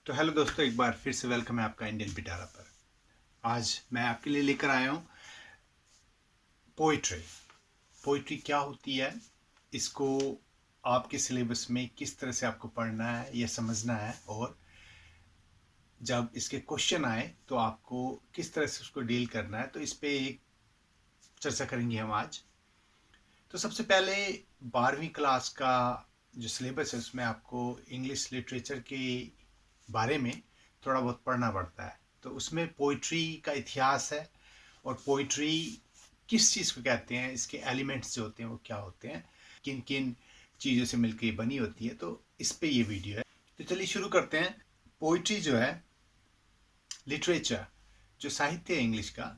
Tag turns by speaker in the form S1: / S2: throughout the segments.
S1: तो हेलो दोस्तों, एक बार फिर से वेलकम है आपका इंडियन पिटारा पर। आज मैं आपके लिए लेकर आया हूँ पोइट्री। पोइट्री क्या होती है, इसको आपके सिलेबस में किस तरह से आपको पढ़ना है या समझना है, और जब इसके क्वेश्चन आए तो आपको किस तरह से उसको डील करना है, तो इस पे एक चर्चा करेंगे हम आज। तो सबसे पहले 12वीं क्लास का जो सिलेबस है उसमें आपको इंग्लिश लिटरेचर के बारे में थोड़ा बहुत पढ़ना पड़ता है। तो उसमें पोइट्री का इतिहास है और पोइट्री किस चीज़ को कहते हैं, इसके एलिमेंट्स जो होते हैं वो क्या होते हैं, किन किन चीज़ों से मिलकर बनी होती है। तो इस पे ये वीडियो है। तो चलिए शुरू करते हैं। पोइट्री जो है, लिटरेचर जो साहित्य है इंग्लिश का,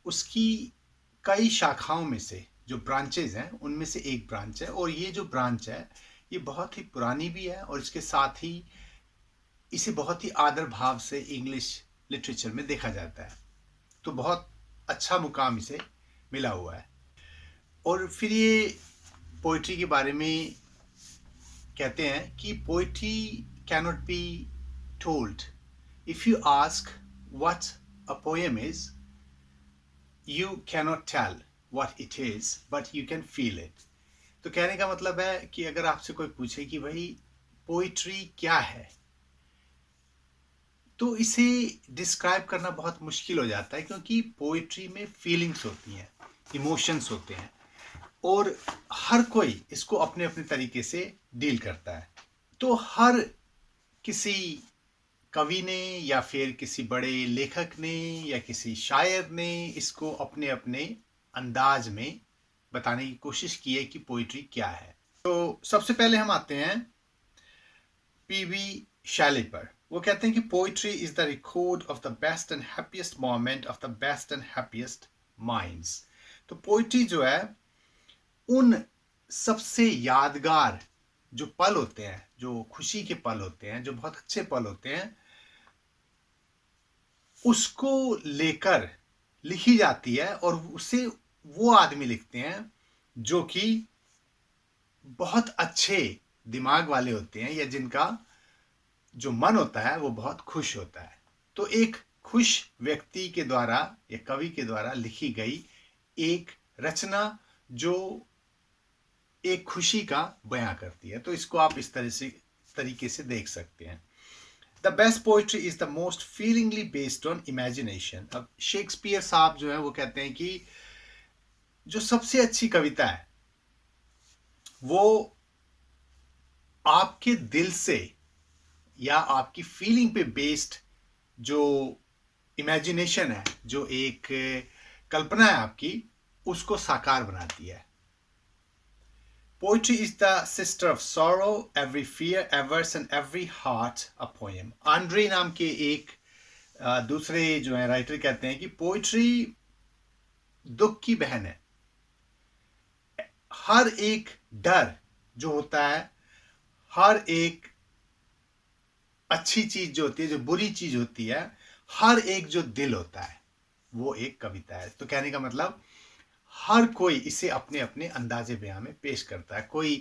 S1: उसकी कई शाखाओं में से जो ब्रांचेज हैं उनमें से एक ब्रांच है, और ये जो ब्रांच है ये बहुत ही पुरानी भी है, और इसके साथ ही इसे बहुत ही आदर भाव से इंग्लिश लिटरेचर में देखा जाता है। तो बहुत अच्छा मुकाम इसे मिला हुआ है। और फिर ये पोइट्री के बारे में कहते हैं कि poetry cannot be told. If you ask what a poem is, you cannot tell what it is, but you can feel it. तो कहने का मतलब है कि अगर आपसे कोई पूछे कि भाई पोइट्री क्या है, तो इसे डिस्क्राइब करना बहुत मुश्किल हो जाता है, क्योंकि पोइट्री में फीलिंग्स होती हैं, इमोशंस होते हैं, और हर कोई इसको अपने अपने तरीके से डील करता है। तो हर किसी कवि ने या फिर किसी बड़े लेखक ने या किसी शायर ने इसको अपने अपने अंदाज में बताने की कोशिश की है कि पोइट्री क्या है। तो सबसे पहले हम आते हैं पीवी शैले पर। वो कहते हैं कि poetry is the record of the best and happiest moment of the best and happiest minds. तो पोइट्री जो है उन सबसे यादगार जो पल होते हैं, जो खुशी के पल होते हैं, जो बहुत अच्छे पल होते हैं, उसको लेकर लिखी जाती है, और उसे वो आदमी लिखते हैं जो कि बहुत अच्छे दिमाग वाले होते हैं, या जिनका जो मन होता है वो बहुत खुश होता है। तो एक खुश व्यक्ति के द्वारा या कवि के द्वारा लिखी गई एक रचना जो एक खुशी का बयां करती है, तो इसको आप इस तरीके से देख सकते हैं। The best poetry is the most feelingly based on imagination. अब शेक्सपियर साहब जो है वो कहते हैं कि जो सबसे अच्छी कविता है वो आपके दिल से या आपकी फीलिंग पे बेस्ड जो इमेजिनेशन है, जो एक कल्पना है आपकी, उसको साकार बनाती है। Poetry is the sister of sorrow, every fear, averse and every heart a poem. Andre नाम के एक दूसरे जो है राइटर कहते हैं कि पोइट्री दुख की बहन है। हर एक डर जो होता है, हर एक अच्छी चीज जो होती है, जो बुरी चीज होती है, हर एक जो दिल होता है वो एक कविता है। तो कहने का मतलब हर कोई इसे अपने अपने अंदाजे बयां में पेश करता है। कोई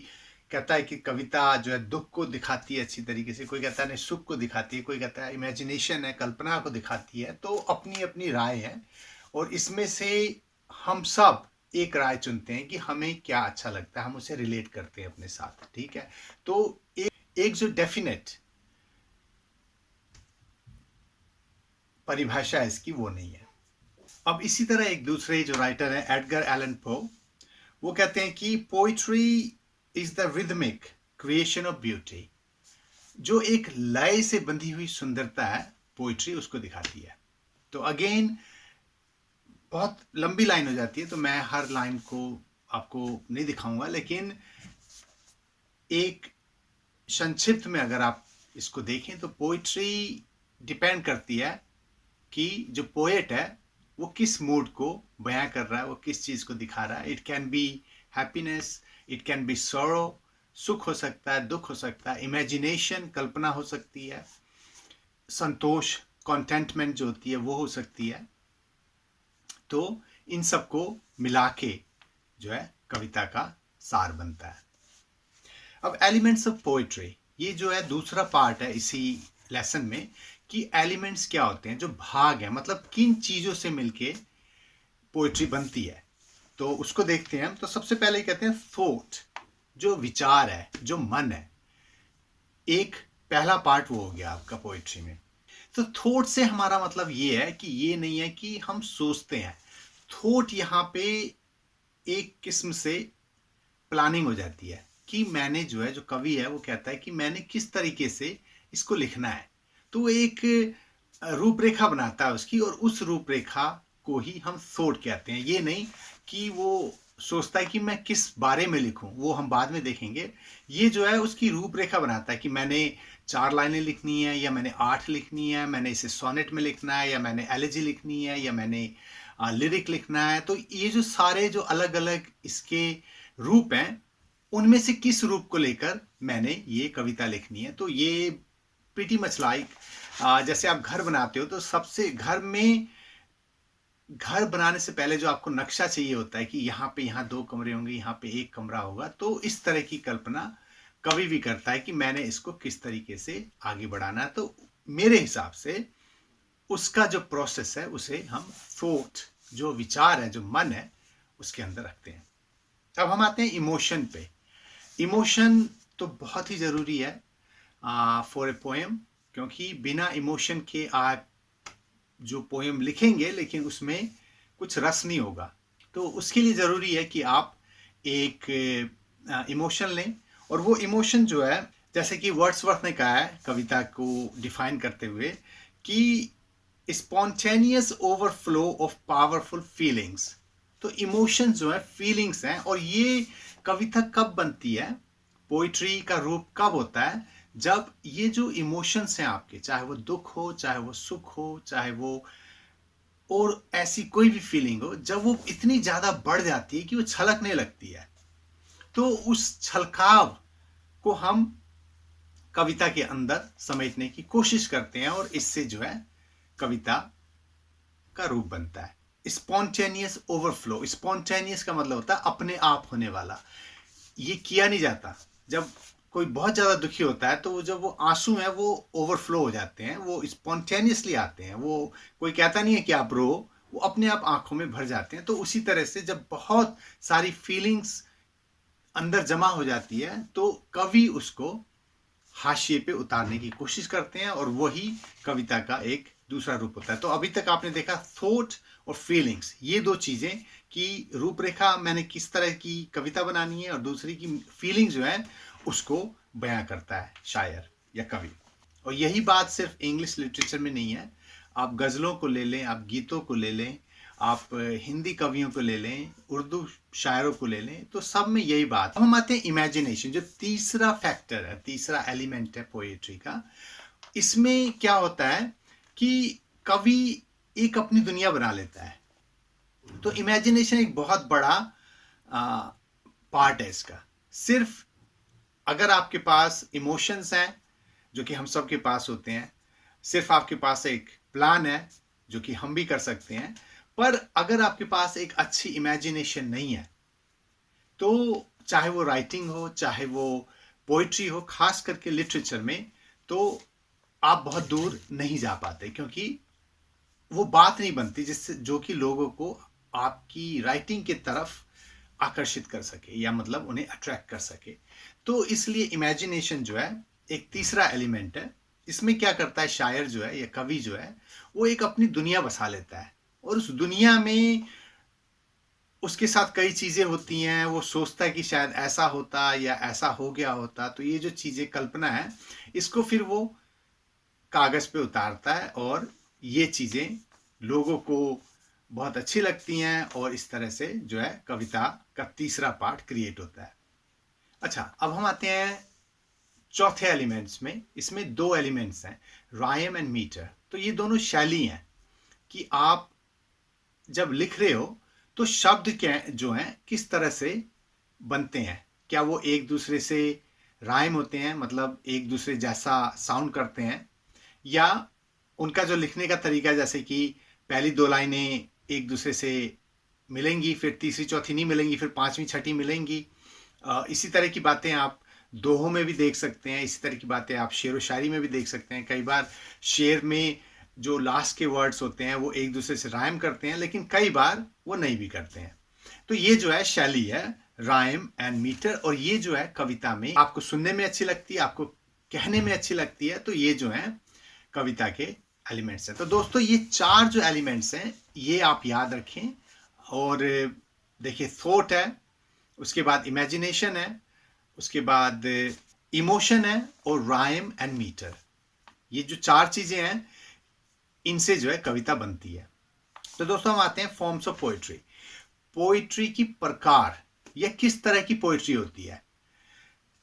S1: कहता है कि कविता जो है दुख को दिखाती है अच्छी तरीके से, कोई कहता है सुख को दिखाती है, कोई कहता है इमेजिनेशन है, कल्पना को दिखाती है। तो अपनी अपनी राय है, और इसमें से हम सब एक राय चुनते हैं कि हमें क्या अच्छा लगता है, हम उसे रिलेट करते हैं अपने साथ। ठीक है, तो एक जो डेफिनेट परिभाषा है इसकी वो नहीं है। अब इसी तरह एक दूसरे जो राइटर हैं एडगर एलन पो, वो कहते हैं कि poetry is the rhythmic creation of beauty. जो एक लय से बंधी हुई सुंदरता है, पोइट्री उसको दिखाती है। तो अगेन बहुत लंबी लाइन हो जाती है, तो मैं हर लाइन को आपको नहीं दिखाऊंगा, लेकिन एक संक्षिप्त में अगर आप इसको देखें तो पोइट्री डिपेंड करती है कि जो पोएट है वो किस मूड को बयां कर रहा है, वो किस चीज को दिखा रहा है। It can be happiness, it can be sorrow, सुख हो सकता है, दुख हो सकता है, इमेजिनेशन कल्पना हो सकती है, संतोष कॉन्टेंटमेंट जो होती है वो हो सकती है। तो इन सबको मिला के जो है कविता का सार बनता है। अब एलिमेंट्स ऑफ पोइट्री, ये जो है दूसरा पार्ट है इसी लेसन में कि एलिमेंट्स क्या होते हैं, जो भाग हैं, मतलब किन चीज़ों से मिलके पोइट्री बनती है। तो उसको देखते हैं हम। तो सबसे पहले कहते हैं थॉट, जो विचार है, जो मन है। एक पहला पार्ट वो हो गया आपका पोइट्री में। तो थॉट से हमारा मतलब ये है कि ये नहीं है कि हम सोचते हैं। थॉट यहाँ पे एक किस्म से प्लानिंग हो जाती है कि मैंने जो है, जो कवि है वो कहता है कि मैंने किस तरीके से इसको लिखना है। तो वो एक रूपरेखा बनाता है उसकी, और उस रूपरेखा को ही हम थॉट कहते हैं। ये नहीं कि वो सोचता है कि मैं किस बारे में लिखूं, वो हम बाद में देखेंगे। ये जो है उसकी रूपरेखा बनाता है कि मैंने 4 लाइनें लिखनी है, या मैंने 8 लिखनी है, मैंने इसे सोनेट में लिखना है, या मैंने एलेजी लिखनी है, या मैंने लिरिक लिखना है। तो ये जो सारे जो अलग अलग इसके रूप हैं, उनमें से किस रूप को लेकर मैंने ये कविता लिखनी है। तो ये प्रीटी मच लाइक जैसे आप घर बनाते हो, तो सबसे घर बनाने से पहले जो आपको नक्शा चाहिए होता है कि यहाँ 2 कमरे होंगे, यहाँ पे 1 कमरा होगा। तो इस तरह की कल्पना कवि भी करता है कि मैंने इसको किस तरीके से आगे बढ़ाना है। तो मेरे हिसाब से उसका जो प्रोसेस है उसे हम थॉट, जो विचार है, जो मन है, उसके अंदर रखते हैं। अब हम आते हैं इमोशन पे। इमोशन तो बहुत ही ज़रूरी है फॉर ए पोएम, क्योंकि बिना इमोशन के आप जो पोएम लिखेंगे लेकिन उसमें कुछ रस नहीं होगा। तो उसके लिए ज़रूरी है कि आप एक इमोशन लें, और वो इमोशन जो है, जैसे कि वर्ड्सवर्थ ने कहा है कविता को डिफाइन करते हुए कि spontaneous overflow of powerful feelings. तो इमोशन जो है फीलिंग्स हैं, और ये कविता कब बनती है, पोइट्री का रूप कब होता है, जब ये जो इमोशंस हैं आपके, चाहे वो दुख हो, चाहे वो सुख हो, चाहे वो और ऐसी कोई भी फीलिंग हो, जब वो इतनी ज़्यादा बढ़ जाती है कि वो छलकने लगती है। तो उस छलकाव को हम कविता के अंदर समेटने की कोशिश करते हैं, और इससे जो है कविता का रूप बनता है। स्पॉन्टेनियस ओवरफ्लो, स्पॉन्टेनियस का मतलब होता है अपने आप होने वाला। ये किया नहीं जाता। जब कोई बहुत ज़्यादा दुखी होता है, तो जब वो आंसू हैं वो ओवरफ्लो हो जाते हैं, वो स्पॉन्टेनियसली आते हैं। वो कोई कहता नहीं है कि आप रो, वो अपने आप आंखों में भर जाते हैं। तो उसी तरह से जब बहुत सारी फीलिंग्स अंदर जमा हो जाती है, तो कवि उसको हाशिए पे उतारने की कोशिश करते हैं, और वही कविता का एक दूसरा रूप होता है। तो अभी तक आपने देखा थॉट और फीलिंग्स, ये 2 चीज़ें कि रूपरेखा मैंने किस तरह की कविता बनानी है, और दूसरी की फीलिंग जो है उसको बयां करता है शायर या कवि। और यही बात सिर्फ इंग्लिश लिटरेचर में नहीं है। आप गज़लों को ले लें, आप गीतों को ले लें, आप हिंदी कवियों को ले लें, उर्दू शायरों को ले लें, तो सब में यही बात। अब हम आते हैं इमेजिनेशन, जो तीसरा फैक्टर है, तीसरा एलिमेंट है पोएट्री का। इसमें क्या होता है कि कवि एक अपनी दुनिया बना लेता है। तो इमेजिनेशन एक बहुत बड़ा पार्ट है इसका। सिर्फ अगर आपके पास इमोशंस हैं, जो कि हम सब के पास होते हैं, सिर्फ आपके पास एक प्लान है, जो कि हम भी कर सकते हैं, पर अगर आपके पास एक अच्छी इमेजिनेशन नहीं है, तो चाहे वो राइटिंग हो, चाहे वो पोइट्री हो, खास करके लिटरेचर में, तो आप बहुत दूर नहीं जा पाते, क्योंकि वो बात नहीं बनती जिससे, जो कि लोगों को आपकी राइटिंग की तरफ आकर्षित कर सके, या मतलब उन्हें अट्रैक्ट कर सके। तो इसलिए इमेजिनेशन जो है एक तीसरा एलिमेंट है। इसमें क्या करता है शायर जो है या कवि जो है, वो एक अपनी दुनिया बसा लेता है, और उस दुनिया में उसके साथ कई चीज़ें होती हैं। वो सोचता है कि शायद ऐसा होता या ऐसा हो गया होता। तो ये जो चीज़ें कल्पना है, इसको फिर वो कागज़ पे उतारता है, और ये चीज़ें लोगों को बहुत अच्छी लगती हैं, और इस तरह से जो है कविता का तीसरा पार्ट क्रिएट होता है। अच्छा, अब हम आते हैं चौथे एलिमेंट्स में। इसमें 2 एलिमेंट्स हैं, राइम एंड मीटर। तो ये दोनों शैली हैं कि आप जब लिख रहे हो तो शब्द क्या जो हैं किस तरह से बनते हैं। क्या वो एक दूसरे से राइम होते हैं, मतलब एक दूसरे जैसा साउंड करते हैं, या उनका जो लिखने का तरीका, जैसे कि पहली 2 लाइनें एक दूसरे से मिलेंगी, फिर तीसरी चौथी नहीं मिलेंगी, फिर 5वीं छठी मिलेंगी। इसी तरह की बातें आप दोहों में भी देख सकते हैं। इसी तरह की बातें आप शेर व शायरी में भी देख सकते हैं। कई बार शेर में जो लास्ट के वर्ड्स होते हैं वो एक दूसरे से राइम करते हैं, लेकिन कई बार वो नहीं भी करते हैं। तो ये जो है शैली है, राइम एंड मीटर। और ये जो है कविता में आपको सुनने में अच्छी लगती है, आपको कहने में अच्छी लगती है। तो ये जो है कविता के एलिमेंट्स हैं। तो दोस्तों ये 4 जो एलिमेंट्स हैं ये आप याद रखें। और देखिए, थॉट है, उसके बाद इमेजिनेशन है, उसके बाद इमोशन है, और राइम एंड मीटर। ये जो 4 चीजें हैं इनसे जो है कविता बनती है। तो दोस्तों हम आते हैं फॉर्म्स ऑफ पोएट्री। पोएट्री की प्रकार या किस तरह की पोएट्री होती है।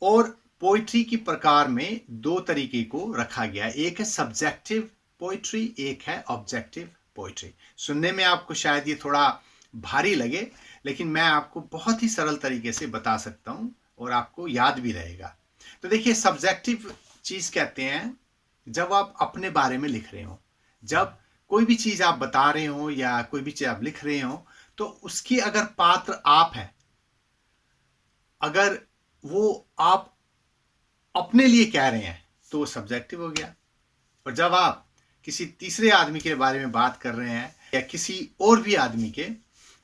S1: और पोएट्री की प्रकार में 2 तरीके को रखा गया है। एक है सब्जेक्टिव पोएट्री, एक है ऑब्जेक्टिव पोएट्री। सुनने में आपको शायद ये थोड़ा भारी लगे, लेकिन मैं आपको बहुत ही सरल तरीके से बता सकता हूं और आपको याद भी रहेगा। तो देखिए, सब्जेक्टिव चीज कहते हैं जब आप अपने बारे में लिख रहे हो, जब कोई भी चीज आप बता रहे हो या कोई भी चीज आप लिख रहे हो, तो उसकी अगर पात्र आप है, अगर वो आप अपने लिए कह रहे हैं तो वो सब्जेक्टिव हो गया। और जब आप किसी तीसरे आदमी के बारे में बात कर रहे हैं या किसी और भी आदमी के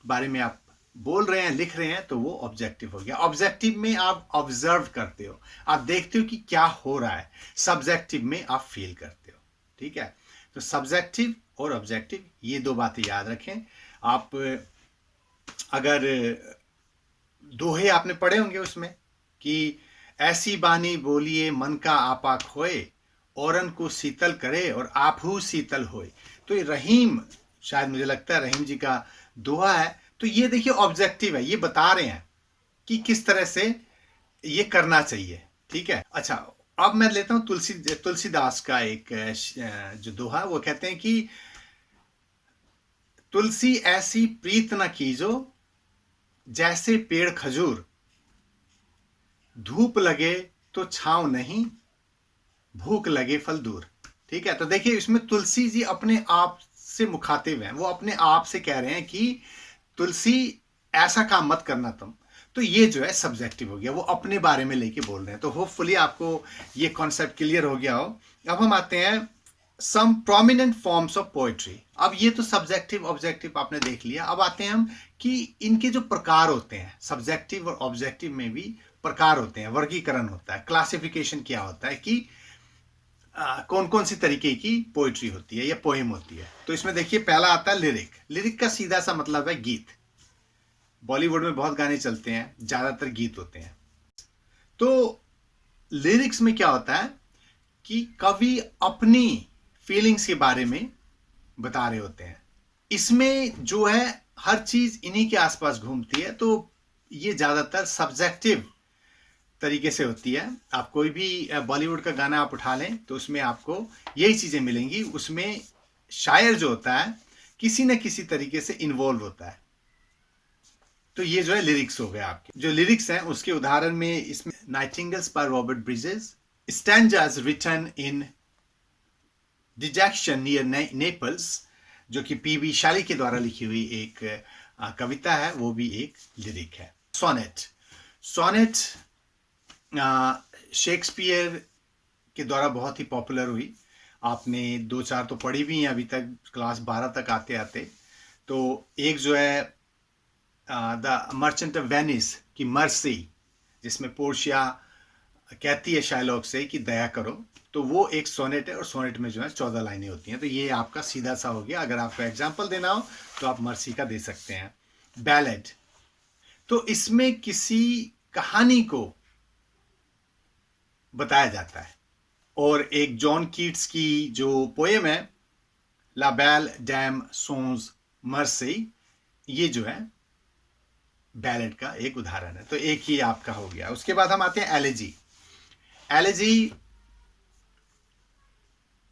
S1: बारे में आप बोल रहे हैं, लिख रहे हैं, तो वो ऑब्जेक्टिव हो गया। ऑब्जेक्टिव में आप ऑब्जर्व करते हो, आप देखते हो कि क्या हो रहा है। सब्जेक्टिव में आप फील करते हो। ठीक है, तो सब्जेक्टिव और ऑब्जेक्टिव ये 2 बातें याद रखें। आप अगर दोहे आपने पढ़े होंगे उसमें कि ऐसी बानी बोलिए मन का आपा खोए, औरन को शीतल करे और आपहू शीतल होए। तो ये रहीम, शायद मुझे लगता है रहीम जी का दोहा है। तो ये देखिए ऑब्जेक्टिव है, ये बता रहे हैं कि किस तरह से ये करना चाहिए। ठीक है, अच्छा अब मैं लेता हूं तुलसीदास का एक जो दोहा, वो कहते हैं कि तुलसी ऐसी प्रीत न कीजो जैसे पेड़ खजूर, धूप लगे तो छांव नहीं, भूख लगे फल दूर। ठीक है, तो देखिए इसमें तुलसी जी अपने आप से मुखातिब हैं। वो अपने आप से कह रहे हैं कि तुलसी ऐसा काम मत करना तुम। तो ये जो है सब्जेक्टिव हो गया, वो अपने बारे में लेके बोल रहे हैं। तो होपफुली आपको ये कॉन्सेप्ट क्लियर हो गया हो। अब हम आते हैं some prominent forms of poetry. अब ये तो सब्जेक्टिव ऑब्जेक्टिव आपने देख लिया। अब आते हैं हम कि इनके जो प्रकार होते हैं, सब्जेक्टिव और ऑब्जेक्टिव में भी प्रकार होते हैं, वर्गीकरण होता है, क्लासिफिकेशन क्या होता है कि कौन कौन सी तरीके की पोएट्री होती है या पोएम होती है। तो इसमें देखिए पहला आता है लिरिक। लिरिक का सीधा सा मतलब है गीत। बॉलीवुड में बहुत गाने चलते हैं, ज्यादातर गीत होते हैं। तो लिरिक्स में क्या होता है कि कवि अपनी फीलिंग्स के बारे में बता रहे होते हैं। इसमें जो है हर चीज इन्हीं के आसपास घूमती है। तो ये ज्यादातर सब्जेक्टिव तरीके से होती है। आप कोई भी बॉलीवुड का गाना आप उठा लें तो उसमें आपको यही चीजें मिलेंगी। उसमें शायर जो होता है किसी न किसी तरीके से इन्वॉल्व होता है। तो ये जो है लिरिक्स हो गए आपके। जो लिरिक्स हैं उसके उदाहरण में इसमें nightingales by Robert Bridges, stanzas written in dejection near Naples, जो कि पीबी शैली के द्वारा लिखी हुई एक कविता है, वो भी एक लिरिक है। सोनेट, सोनेट शेक्सपियर के द्वारा बहुत ही पॉपुलर हुई। आपने 2-4 तो पढ़ी भी हैं अभी तक, क्लास 12 तक आते आते। तो एक जो है द मर्चेंट ऑफ वेनिस की मर्सी, जिसमें पोर्शिया कहती है शाइलॉक से कि दया करो, तो वो एक सोनेट है। और सोनेट में जो है 14 लाइनें होती हैं। तो ये आपका सीधा सा हो गया। अगर आपको एग्जाम्पल देना हो तो आप मर्सी का दे सकते हैं। बैलेड, तो इसमें किसी कहानी को बताया जाता है। और एक जॉन कीट्स की जो पोएम है ला बेल डैम सोन्स मर्सी, ये जो है बैलेड का एक उदाहरण है। तो एक ही आपका हो गया। उसके बाद हम आते हैं एलेजी। एलेजी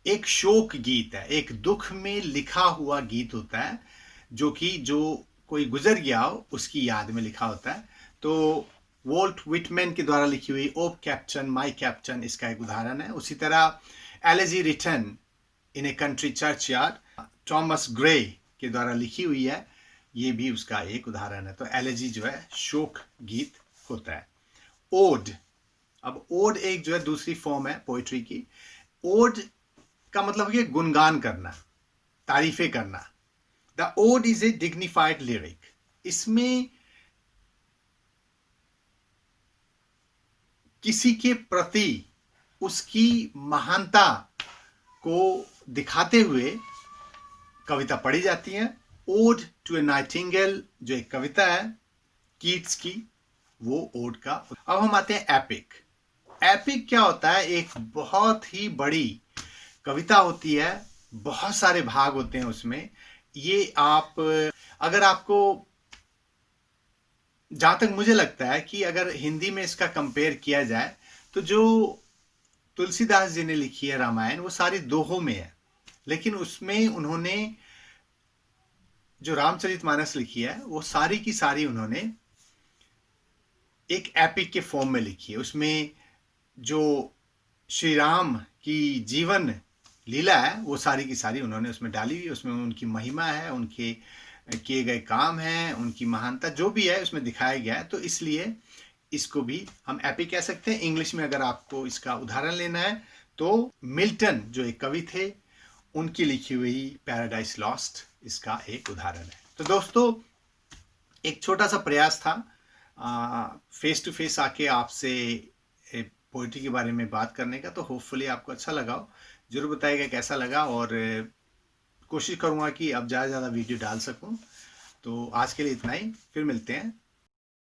S1: एक शोक गीत है, एक दुख में लिखा हुआ गीत होता है, जो कि जो कोई गुजर गया हो उसकी याद में लिखा होता है। तो वोल्ट विटमैन के द्वारा लिखी हुई ओ कैप्टन माय कैप्टन इसका एक उदाहरण है। उसी तरह elegy written in a country churchyard Thomas Gray के द्वारा लिखी हुई है, ये भी उसका एक उदाहरण है। तो एलेजी जो है शोक गीत होता है। ओड, अब ओड एक जो है दूसरी फॉर्म है पोइट्री की। ओड का मतलब ये गुणगान करना, तारीफें करना। The ode is a dignified lyric. इसमें किसी के प्रति उसकी महानता को दिखाते हुए कविता पढ़ी जाती है। ओड टू ए नाइटिंगेल जो एक कविता है कीट्स की, वो ओड का। अब हम आते हैं एपिक। एपिक क्या होता है? एक बहुत ही बड़ी कविता होती है, बहुत सारे भाग होते हैं उसमें। ये आप अगर आपको, जहां तक मुझे लगता है कि अगर हिंदी में इसका कंपेयर किया जाए तो जो तुलसीदास जी ने लिखी है रामायण वो सारी दोहों में है, लेकिन उसमें उन्होंने जो रामचरितमानस लिखी है वो सारी की सारी उन्होंने एक एपिक के फॉर्म में लिखी है। उसमें जो श्री राम की जीवन लीला है वो सारी की सारी उन्होंने उसमें डाली हुई। उसमें उनकी महिमा है, उनके किए गए काम हैं, उनकी महानता जो भी है उसमें दिखाया गया है। तो इसलिए इसको भी हम एपिक कह सकते हैं। इंग्लिश में अगर आपको इसका उदाहरण लेना है तो मिल्टन जो एक कवि थे उनकी लिखी हुई पैराडाइज लॉस्ट इसका एक उदाहरण है। तो दोस्तों एक छोटा सा प्रयास था फेस टू फेस आके आपसे पोइट्री के बारे में बात करने का। तो होपफुली आपको अच्छा लगा हो। जरूर बताइएगा कैसा लगा, और कोशिश करूँगा कि अब ज़्यादा से ज़्यादा वीडियो डाल सकूँ। तो आज के लिए इतना ही, फिर मिलते हैं।